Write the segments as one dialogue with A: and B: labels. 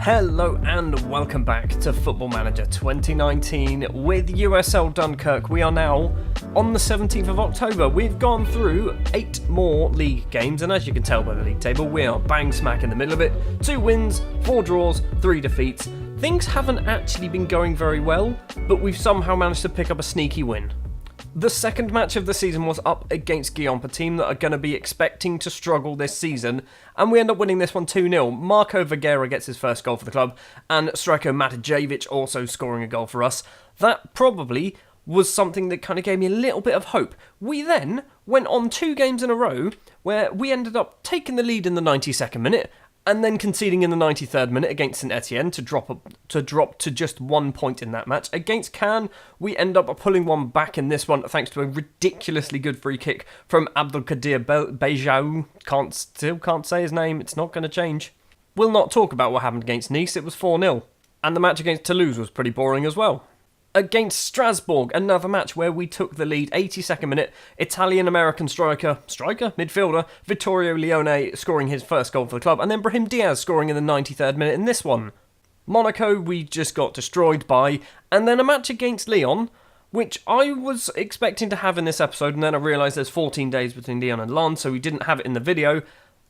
A: Hello and welcome back to Football Manager 2019 with USL Dunkerque. We are now on the 17th of October. We've gone through 8 more league games, and as you can tell by the league table, we are bang smack in the middle of it. 2 wins, 4 draws, 3 defeats. Things haven't actually been going very well, but we've somehow managed to pick up a sneaky win. The second match of the season was up against Guillaume, a team that are going to be expecting to struggle this season, and we end up winning this one 2-0. Marco Vergara gets his first goal for the club, and Streko Matijevic also scoring a goal for us. That probably was something that kind of gave me a little bit of hope. We then went on 2 games in a row where we ended up taking the lead in the 92nd minute, and then conceding in the 93rd minute against St Etienne to drop to just 1 point in that match. Against Cannes, we end up pulling one back in this one thanks to a ridiculously good free kick from Abdelkadir Bejau. Still can't say his name, it's not going to change. We'll not talk about what happened against Nice, it was 4-0. And the match against Toulouse was pretty boring as well. Against Strasbourg, another match where we took the lead, 82nd minute, Italian-American midfielder, Vittorio Leone scoring his first goal for the club, and then Brahim Diaz scoring in the 93rd minute in this one. Monaco, we just got destroyed by, and then a match against Lyon, which I was expecting to have in this episode, and then I realised there's 14 days between Lyon and Lens, so we didn't have it in the video,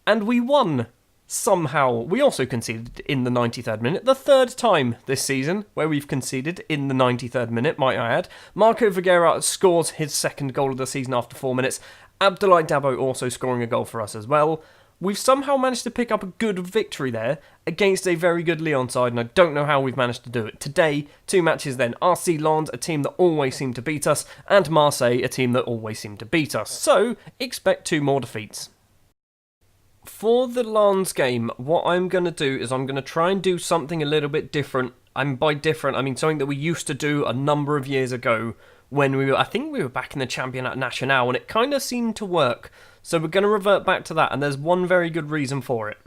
A: and we won. Somehow, we also conceded in the 93rd minute, the 3rd time this season where we've conceded in the 93rd minute, might I add. Marco Vergara scores his second goal of the season after 4 minutes. Abdoulaye Dabo also scoring a goal for us as well. We've somehow managed to pick up a good victory there against a very good Lyon side, and I don't know how we've managed to do it. Today, 2 matches then. RC Lens, a team that always seem to beat us, and Marseille, a team that always seem to beat us. So, expect 2 more defeats. For the Lens game, what I'm going to do is I'm going to try and do something a little bit different. And by different, I mean something that we used to do a number of years ago when I think we were back in the Championnat National, and it kind of seemed to work. So we're going to revert back to that, and there's one very good reason for it.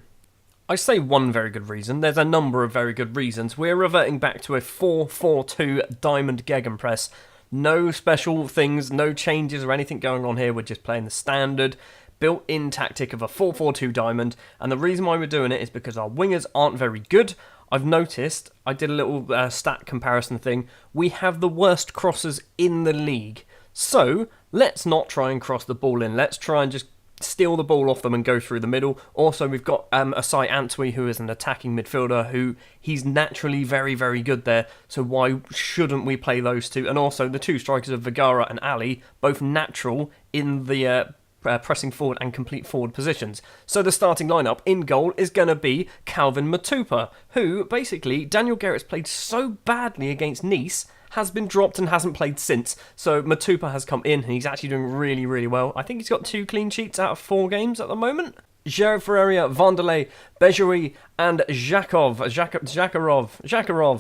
A: I say one very good reason, there's a number of very good reasons. We're reverting back to a 4-4-2 diamond gegenpress. No special things, no changes or anything going on here, we're just playing the standard built-in tactic of a 4-4-2 diamond, and the reason why we're doing it is because our wingers aren't very good. I've noticed, I did a little stat comparison thing, we have the worst crossers in the league. So, let's not try and cross the ball in, let's try and just steal the ball off them and go through the middle. Also, we've got Asai Antwi, who is an attacking midfielder, who he's naturally very, very good there, so why shouldn't we play those two? And also, the 2 strikers of Vergara and Ali, both natural in the pressing forward and complete forward positions. So the starting lineup in goal is going to be Calvin Matupa, who basically Daniel Gerrit's played so badly against Nice, has been dropped and hasn't played since. So Matupa has come in and he's actually doing really, really well. I think he's got 2 clean sheets out of 4 games at the moment. Gerard Ferreira, Vanderlei, Bejoui, and Zakharov,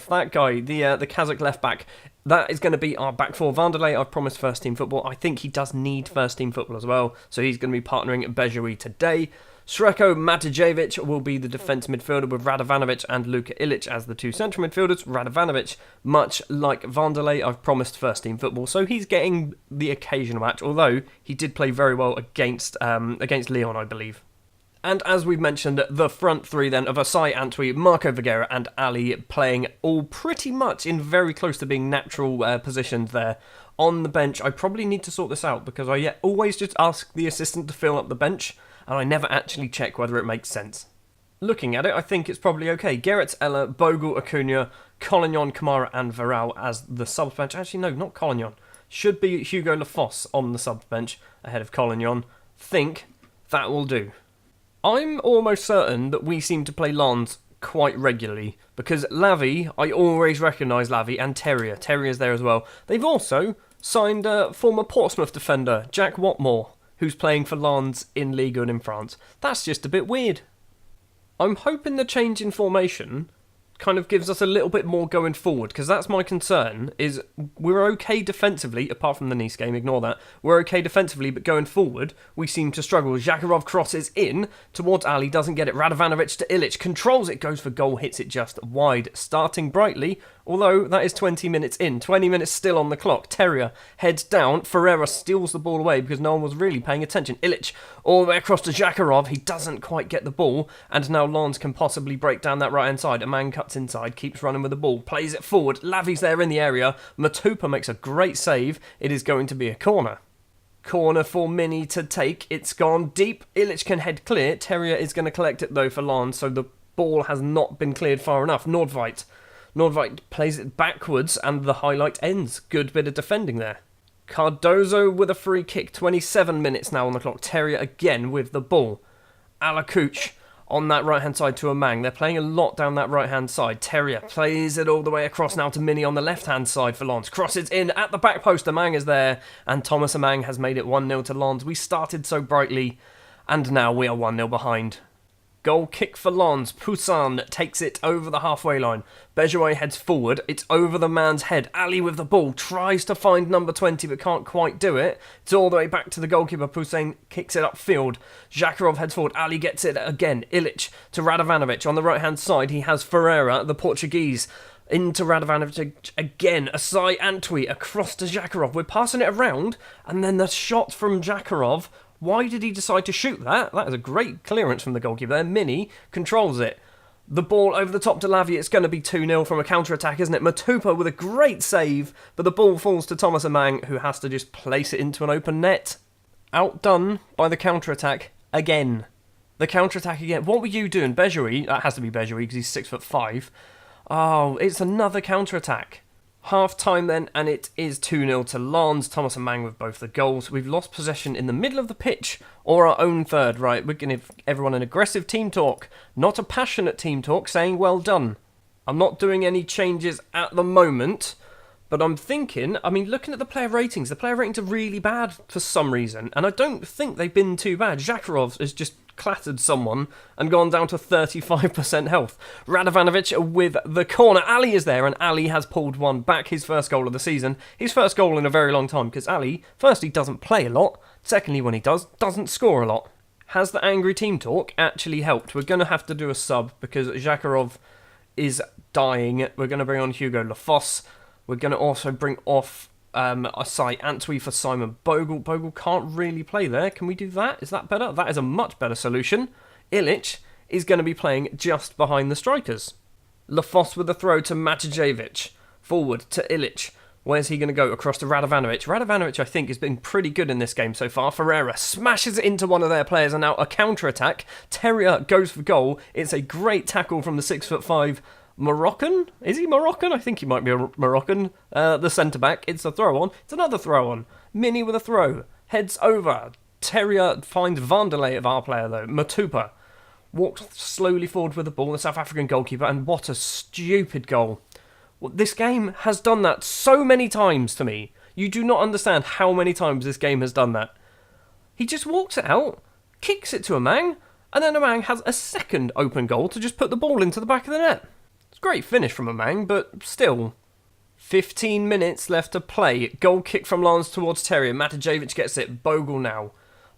A: that guy, the Kazakh left-back. That is going to be our back 4. Vanderlei, I've promised first-team football. I think he does need first-team football as well, so he's going to be partnering Bejoui today. Streko Matijevic will be the defence midfielder with Radovanovic and Luka Ilic as the 2 central midfielders. Radovanovic, much like Vanderlei, I've promised first-team football, so he's getting the occasional match, although he did play very well against Lyon, I believe. And as we've mentioned, the front 3 then of Asai Antwi, Marco Vergara and Ali playing all pretty much in very close to being natural positions there. On the bench, I probably need to sort this out because I always just ask the assistant to fill up the bench and I never actually check whether it makes sense. Looking at it, I think it's probably okay. Gerrit, Ella, Bogle, Acuna, Collignon, Kamara and Varane as the subs bench. Actually, no, not Collignon. Should be Hugo Lafosse on the subs bench ahead of Collignon. Think that will do. I'm almost certain that we seem to play Lens quite regularly, because Lavie, I always recognise Lavie, and Terrier. Terrier's there as well. They've also signed former Portsmouth defender, Jack Watmore, who's playing for Lens in Ligue 1 in France. That's just a bit weird. I'm hoping the change in formation kind of gives us a little bit more going forward, because that's my concern, is we're okay defensively, apart from the Nice game, ignore that, we're okay defensively, but going forward, we seem to struggle. Zakharov crosses in towards Ali, doesn't get it, Radovanovic to Ilic, controls it, goes for goal, hits it just wide. Starting brightly, Although that is 20 minutes in. 20 minutes still on the clock. Terrier heads down. Ferreira steals the ball away because no one was really paying attention. Ilic all the way across to Zakharov. He doesn't quite get the ball. And now Lens can possibly break down that right-hand side. A man cuts inside, keeps running with the ball, plays it forward. Lavi's there in the area. Matupa makes a great save. It is going to be a corner. Corner for Mini to take. It's gone deep. Ilic can head clear. Terrier is going to collect it though for Lens, so the ball has not been cleared far enough. Nordveit plays it backwards and the highlight ends. Good bit of defending there. Cardozo with a free kick. 27 minutes now on the clock. Terrier again with the ball. Alakuch on that right-hand side to Amang. They're playing a lot down that right-hand side. Terrier plays it all the way across now to Mini on the left-hand side for Lens. Crosses in at the back post. Amang is there. And Thomas Amang has made it 1-0 to Lens. We started so brightly. And now we are 1-0 behind. Goal kick for Lens. Poussin takes it over the halfway line. Bejoy heads forward. It's over the man's head. Ali with the ball. Tries to find number 20 but can't quite do it. It's all the way back to the goalkeeper. Poussin kicks it upfield. Zakharov heads forward. Ali gets it again. Ilic to Radovanovic. On the right-hand side he has Ferreira, the Portuguese. Into Radovanovic again. Asai Antwi across to Zakharov. We're passing it around. And then the shot from Zakharov. Why did he decide to shoot that? That is a great clearance from the goalkeeper there. Mini controls it. The ball over the top to Lavi. It's going to be 2-0 from a counter-attack, isn't it? Matupa with a great save, but the ball falls to Thomas Amang, who has to just place it into an open net. Outdone by the counter-attack again. The counter-attack again. What were you doing? Bejoy? That has to be Bejoy because he's 6'5". Oh, it's another counter-attack. Half time then, and it is 2-0 to Lens. Thomas Amang with both the goals. We've lost possession in the middle of the pitch, or our own third, right? We're going to give everyone an aggressive team talk, not a passionate team talk, saying well done. I'm not doing any changes at the moment, but I'm thinking, looking at the player ratings are really bad for some reason, and I don't think they've been too bad. Zakharov has just clattered someone and gone down to 35% health. Radovanovic with the corner. Ali is there, and Ali has pulled one back. His first goal of the season. His first goal in a very long time, because Ali, firstly, doesn't play a lot. Secondly, when he does, doesn't score a lot. Has the angry team talk actually helped? We're going to have to do a sub, because Zakharov is dying. We're going to bring on Hugo Lafos. We're going to also bring off Asai Antwi for Simon Bogle. Bogle can't really play there. Can we do that? Is that better? That is a much better solution. Ilic is going to be playing just behind the strikers. Lafos with the throw to Matijevic. Forward to Ilic. Where's he going to go? Across to Radovanovic. Radovanovic, I think, has been pretty good in this game so far. Ferreira smashes it into one of their players, and now a counter-attack. Terrier goes for goal. It's a great tackle from the 6'5" Moroccan? Is he Moroccan? I think he might be a Moroccan. The centre-back. It's a throw-on. It's another throw-on. Mini with a throw. Heads over. Terrier finds Vanderlei of our player, though. Matupa walks slowly forward with the ball. The South African goalkeeper. And what a stupid goal. Well, this game has done that so many times to me. You do not understand how many times this game has done that. He just walks it out, kicks it to Amang, and then Amang has a second open goal to just put the ball into the back of the net. It's a great finish from Amang, but still. 15 minutes left to play. Goal kick from Lens towards Terrier. Matijevic gets it. Bogle now.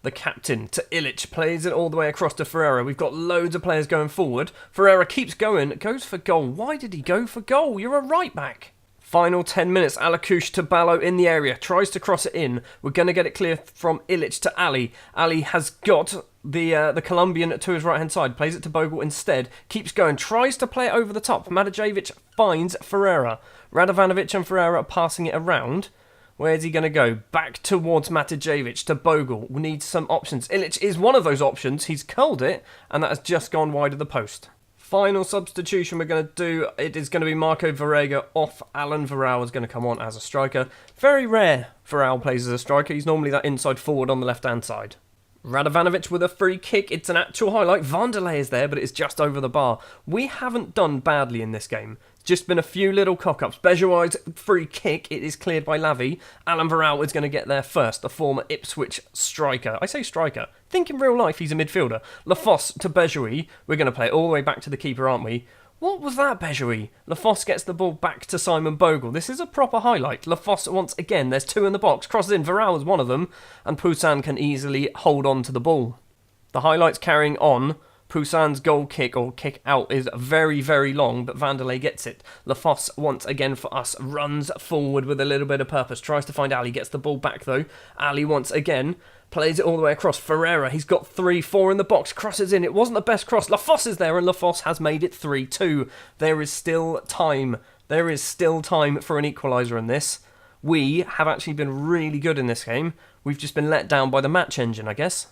A: The captain to Ilic. Plays it all the way across to Ferreira. We've got loads of players going forward. Ferreira keeps going. Goes for goal. Why did he go for goal? You're a right back. Final 10 minutes. Alakush to Ballo in the area. Tries to cross it in. We're going to get it clear from Ilic to Ali. Ali has got the Colombian to his right-hand side. Plays it to Bogle instead. Keeps going. Tries to play it over the top. Matijevic finds Ferreira. Radovanovic and Ferreira are passing it around. Where's he going to go? Back towards Matijevic to Bogle. We need some options. Ilic is one of those options. He's curled it, and that has just gone wide of the post. Final substitution we're going to do, it is going to be Marco Varega off. Alan Varau is going to come on as a striker. Very rare Varau plays as a striker. He's normally that inside forward on the left-hand side. Radovanovic with a free kick. It's an actual highlight. Vanderlei is there, but it's just over the bar. We haven't done badly in this game. Just been a few little cock-ups. Bejoy's free kick. It is cleared by Lavi. Alan Varau is going to get there first. The former Ipswich striker. I say striker. Think in real life he's a midfielder. Lafos to Bejoy. We're going to play it all the way back to the keeper, aren't we? What was that, Bejoy? Lafos gets the ball back to Simon Bogle. This is a proper highlight. Lafos once again. There's two in the box. Crosses in. Varau is one of them. And Poussin can easily hold on to the ball. The highlights carrying on. Poussin's goal kick or kick out is very, very long, but Vanderlei gets it. Lafosse, once again for us, runs forward with a little bit of purpose. Tries to find Ali, gets the ball back though. Ali once again plays it all the way across. Ferreira, he's got 3-4 in the box, crosses in. It wasn't the best cross. Lafosse is there, and Lafosse has made it 3-2. There is still time. There is still time for an equaliser in this. We have actually been really good in this game. We've just been let down by the match engine, I guess.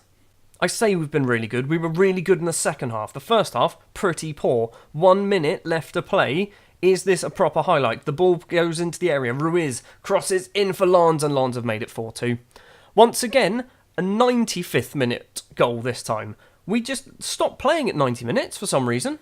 A: I say we've been really good. We were really good in the second half. The first half, pretty poor. 1 minute left to play. Is this a proper highlight? The ball goes into the area. Ruiz crosses in for Lons, and Lons have made it 4-2. Once again, a 95th minute goal this time. We just stopped playing at 90 minutes for some reason.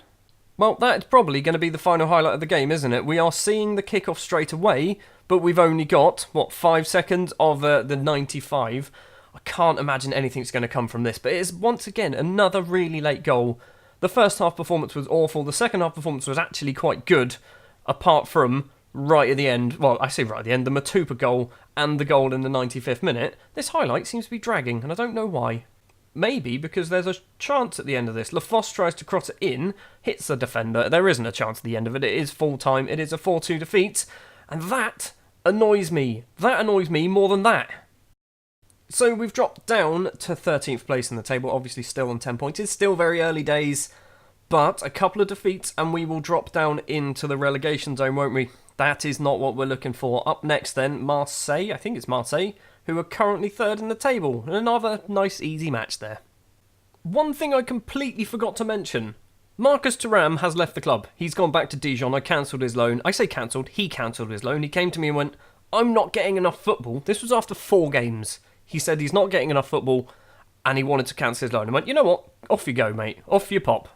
A: Well, that's probably going to be the final highlight of the game, isn't it? We are seeing the kickoff straight away, but we've only got, 5 seconds of the 95. I can't imagine anything's going to come from this, but it is once again another really late goal. The first half performance was awful. The second half performance was actually quite good, apart from right at the end. Well, I say right at the end, the Matupa goal and the goal in the 95th minute. This highlight seems to be dragging, and I don't know why. Maybe because there's a chance at the end of this. Lafosse tries to cross it in, hits the defender. There isn't a chance at the end of it. It is full time. It is a 4-2 defeat, and that annoys me. That annoys me more than that. So we've dropped down to 13th place in the table, obviously still on 10 points. It's still very early days, but a couple of defeats and we will drop down into the relegation zone, won't we? That is not what we're looking for. Up next then, Marseille, I think it's Marseille, who are currently third in the table. Another nice easy match there. One thing I completely forgot to mention. Marcus Thuram has left the club. He's gone back to Dijon. I cancelled his loan. I say cancelled, he cancelled his loan. He came to me and went, I'm not getting enough football. This was after 4 games. He said he's not getting enough football and he wanted to cancel his loan. I went, you know what? Off you go, mate. Off you pop.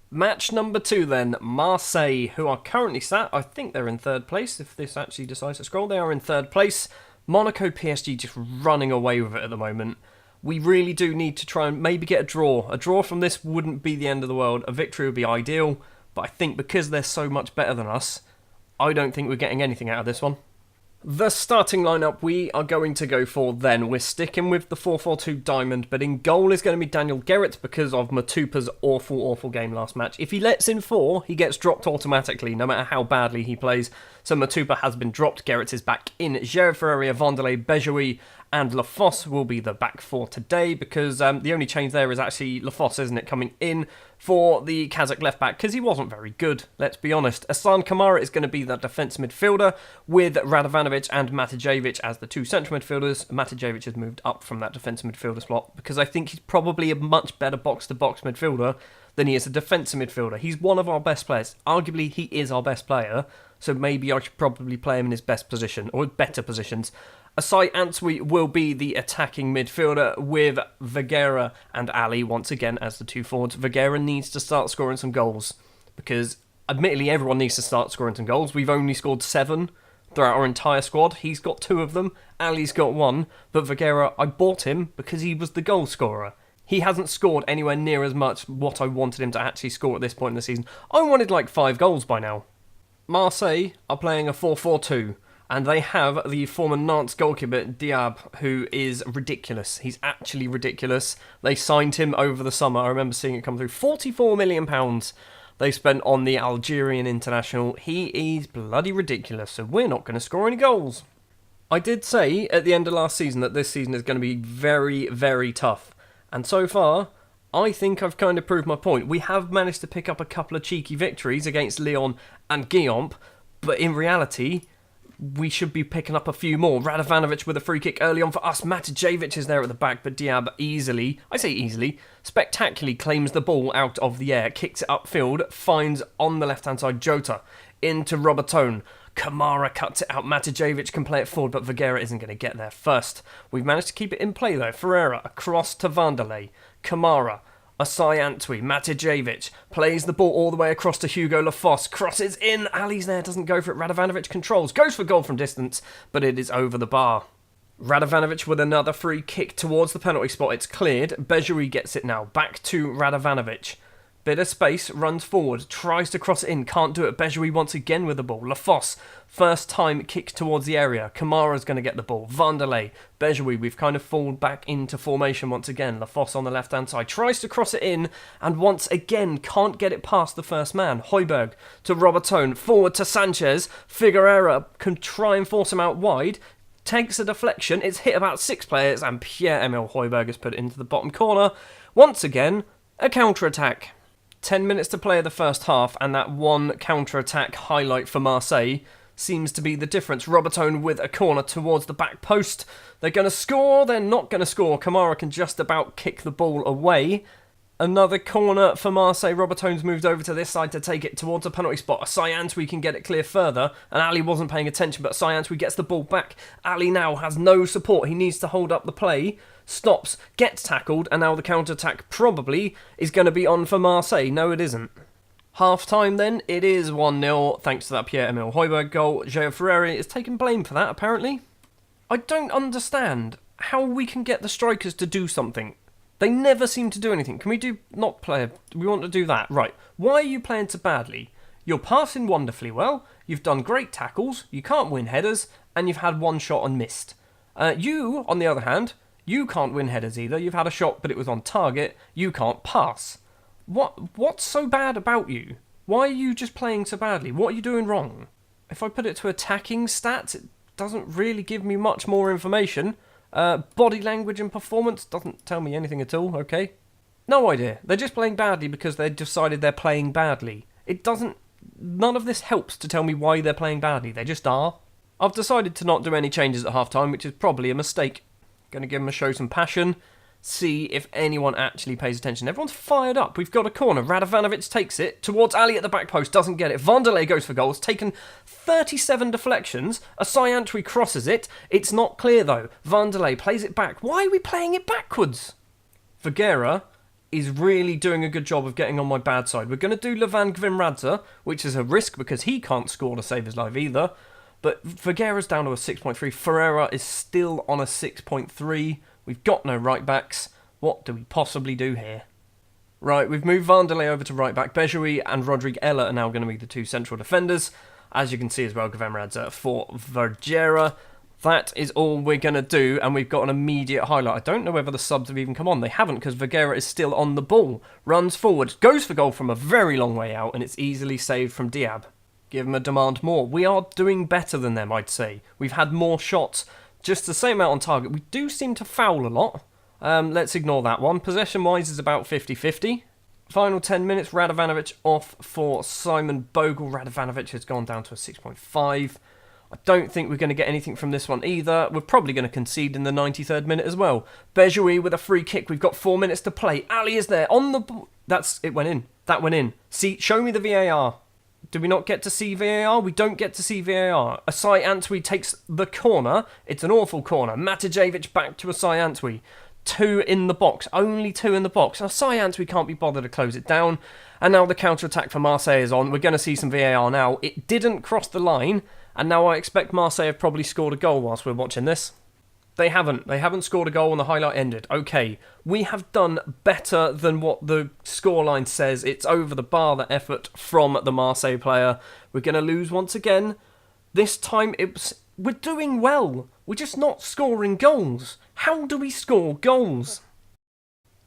A: Match number 2 then. Marseille, who are currently sat, I think they're in 3rd place. If this actually decides to scroll, they are in 3rd place. Monaco PSG just running away with it at the moment. We really do need to try and maybe get a draw. A draw from this wouldn't be the end of the world. A victory would be ideal. But I think because they're so much better than us, I don't think we're getting anything out of this one. The starting lineup we are going to go for then. We're sticking with the 4-4-2 diamond, but in goal is going to be Daniel Gerrit because of Matupa's awful game last match. If he lets in 4, he gets dropped automatically, no matter how badly he plays. So Matupa has been dropped, Gerrit is back in. Gerard Ferreira, Vanderlei, Bejoui and Lafosse will be the back 4 today because the only change there is actually Lafosse, isn't it, coming in for the Kazakh left back because he wasn't very good, let's be honest. Aslan Kamara is going to be the defence midfielder with Radovanovic and Matijevic as the 2 central midfielders. Matijevic has moved up from that defence midfielder slot because I think he's probably a much better box-to-box midfielder than he is a defensive midfielder. He's one of our best players. Arguably, he is our best player, so maybe I should probably play him in his best position, or better positions. Asai Antwi will be the attacking midfielder with Vergara and Ali once again as the 2 forwards. Vergara needs to start scoring some goals because admittedly everyone needs to start scoring some goals. We've only scored 7 throughout our entire squad. He's got 2 of them. Ali's got 1. But Vergara, I bought him because he was the goal scorer. He hasn't scored anywhere near as much what I wanted him to actually score at this point in the season. I wanted like 5 goals by now. Marseille are playing a 4-4-2. And they have the former Nantes goalkeeper, Diab, who is ridiculous. He's actually ridiculous. They signed him over the summer. I remember seeing it come through. £44 million they spent on the Algerian international. He is bloody ridiculous, so we're not going to score any goals. I did say at the end of last season that this season is going to be very, very tough. And so far, I think I've kind of proved my point. We have managed to pick up a couple of cheeky victories against Lyon and Guillaume, but in reality, we should be picking up a few more. Radovanovic with a free kick early on for us. Matijevic is there at the back, but Diab spectacularly claims the ball out of the air, kicks it upfield, finds on the left-hand side Jota into Robertone. Kamara cuts it out. Matijevic can play it forward, but Vergara isn't going to get there first. We've managed to keep it in play though. Ferreira across to Vanderlei. Kamara. Asai Antwi, Matijevic, plays the ball all the way across to Hugo Lafosse, crosses in, Ali's there, doesn't go for it, Radovanovic controls, goes for goal from distance, but it is over the bar. Radovanovic with another free kick towards the penalty spot, it's cleared, Bejoui gets it now, back to Radovanovic, Bit of space, runs forward, tries to cross it in, can't do it. Bejoui once again with the ball. Lafosse, first time kick towards the area. Kamara's going to get the ball. Vanderlei, Bejoui, we've kind of fallen back into formation once again. Lafosse on the left-hand side, tries to cross it in, and once again can't get it past the first man. Højbjerg to Robertone, forward to Sanchez. Figueira can try and force him out wide. Takes a deflection, it's hit about 6 players, and Pierre-Emile Højbjerg has put it into the bottom corner. Once again, a counter-attack. 10 minutes to play of the first half, and that one counter-attack highlight for Marseille seems to be the difference. Robertone with a corner towards the back post. They're going to score, they're not going to score. Kamara can just about kick the ball away. Another corner for Marseille. Robertone's moved over to this side to take it towards a penalty spot. Asai Antwi can get it clear further, and Ali wasn't paying attention, but Asai Antwi gets the ball back. Ali now has no support. He needs to hold up the play. Stops, gets tackled, and now the counter-attack probably is going to be on for Marseille. No, it isn't. Half-time then, it is 1-0, thanks to that Pierre-Emile Højbjerg goal. João Ferreira is taking blame for that, apparently. I don't understand how we can get the strikers to do something. They never seem to do anything. Can we not play? We want to do that. Right. Why are you playing so badly? You're passing wonderfully well. You've done great tackles. You can't win headers. And you've had one shot and missed. You, on the other hand, you can't win headers either. You've had a shot, but it was on target. You can't pass. What's so bad about you? Why are you just playing so badly? What are you doing wrong? If I put it to attacking stats, it doesn't really give me much more information. Body language and performance doesn't tell me anything at all, okay? No idea. They're just playing badly because they decided they're playing badly. None of this helps to tell me why they're playing badly. They just are. I've decided to not do any changes at half-time, which is probably a mistake. Going to give them a show some passion. See if anyone actually pays attention. Everyone's fired up. We've got a corner. Radovanovic takes it towards Ali at the back post. Doesn't get it. Vanderlei goes for goals. Taken 37 deflections. Asai Antwi crosses it. It's not clear though. Vanderlei plays it back. Why are we playing it backwards? Figueira is really doing a good job of getting on my bad side. We're going to do Levan Gvimradze, which is a risk because he can't score to save his life either. But Figueira's down to a 6.3. Ferreira is still on a 6.3. We've got no right-backs. What do we possibly do here? Right, we've moved Vanderlei over to right-back. Bejoui and Rodrigue Ella are now going to be the two central defenders. As you can see as well, Gvimradze for Vergera. That is all we're going to do, and we've got an immediate highlight. I don't know whether the subs have even come on. They haven't, because Vergera is still on the ball. Runs forward, goes for goal from a very long way out, and it's easily saved from Diab. Give them a demand more. We are doing better than them, I'd say. We've had more shots. Just the same amount on target. We do seem to foul a lot. Let's ignore that one. Possession-wise is about 50-50. Final 10 minutes, Radovanovic off for Simon Bogle. Radovanovic has gone down to a 6.5. I don't think we're going to get anything from this one either. We're probably going to concede in the 93rd minute as well. Bejoui with a free kick. We've got 4 minutes to play. Ali is there on the... It went in. That went in. See, show me the VAR. Do we not get to see VAR? We don't get to see VAR. Asai Antwi takes the corner. It's an awful corner. Matijevic back to Asai Antwi. 2 in the box. Only 2 in the box. Asai Antwi can't be bothered to close it down. And now the counter-attack for Marseille is on. We're going to see some VAR now. It didn't cross the line. And now I expect Marseille have probably scored a goal whilst we're watching this. They haven't. They haven't scored a goal and the highlight ended. Okay, we have done better than what the scoreline says. It's over the bar, the effort from the Marseille player. We're going to lose once again. This time we're doing well. We're just not scoring goals. How do we score goals?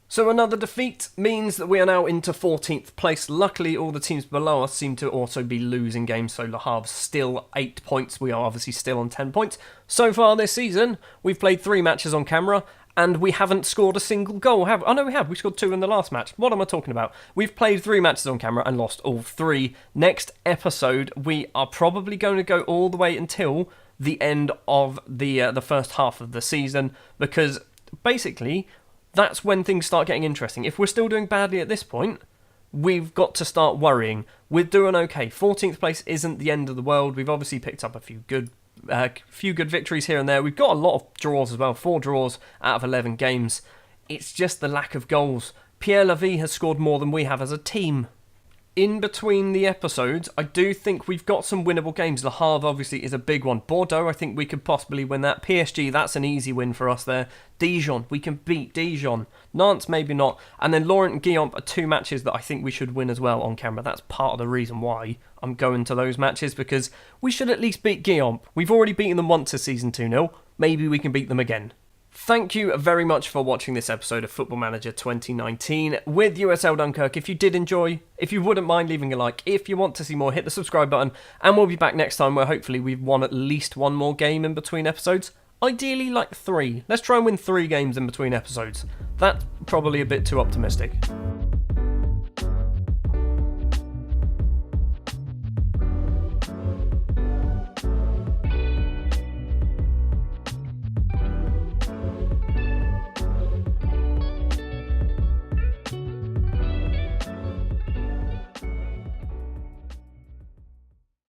A: So another defeat means that we are now into 14th place. Luckily, all the teams below us seem to also be losing games. So Le Havre still 8 points. We are obviously still on 10 points. So far this season, we've played 3 matches on camera and we haven't scored a single goal. Oh no, we have. We scored 2 in the last match. What am I talking about? We've played 3 matches on camera and lost all 3. Next episode, we are probably going to go all the way until the end of the first half of the season, because basically that's when things start getting interesting. If we're still doing badly at this point, we've got to start worrying. We're doing okay. 14th place isn't the end of the world. We've obviously picked up a few good victories here and there. We've got a lot of draws as well. 4 draws out of 11 games. It's just the lack of goals. Pierre Levy has scored more than we have as a team. in between the episodes, I do think we've got some winnable games. Le Havre obviously is a big one. Bordeaux, I think we could possibly win that. PSG, that's an easy win for us there. Dijon, we can beat Dijon. Nantes, maybe not. And then Laurent and Guillaume are 2 matches that I think we should win as well on camera. That's part of the reason why I'm going to those matches, because we should at least beat Guillaume. We've already beaten them once this season 2-0. Maybe we can beat them again. Thank you very much for watching this episode of Football Manager 2019 with USL Dunkerque. If you did enjoy, if you wouldn't mind leaving a like, if you want to see more, hit the subscribe button, and we'll be back next time where hopefully we've won at least 1 more game in between episodes. Ideally like 3. Let's try and win 3 games in between episodes. That's probably a bit too optimistic.